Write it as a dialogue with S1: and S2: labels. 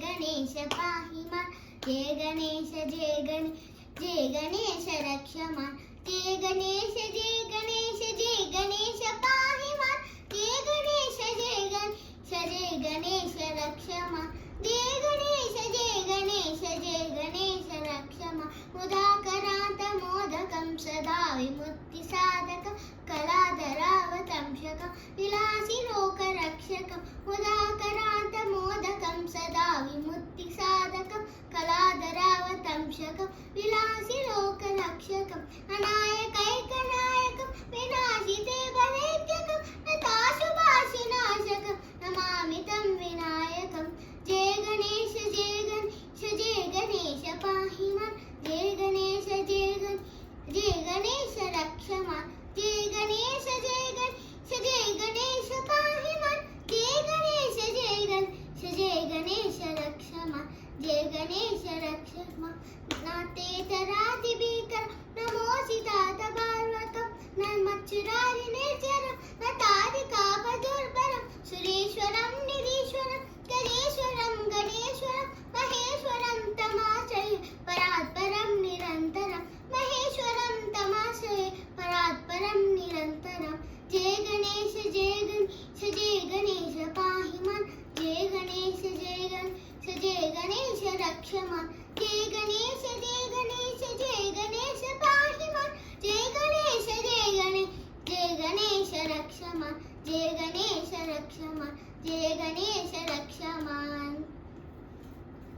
S1: गणेश पाहि मां जय गणेश रक्ष मां जय गणेश पाहि मां जय गणेश रक्ष मां जय गणेश रक्ष मां मुदाकरान्त मोदकं सदा विमुक्ति साधकं कलाधरावतंशकं विलासिनो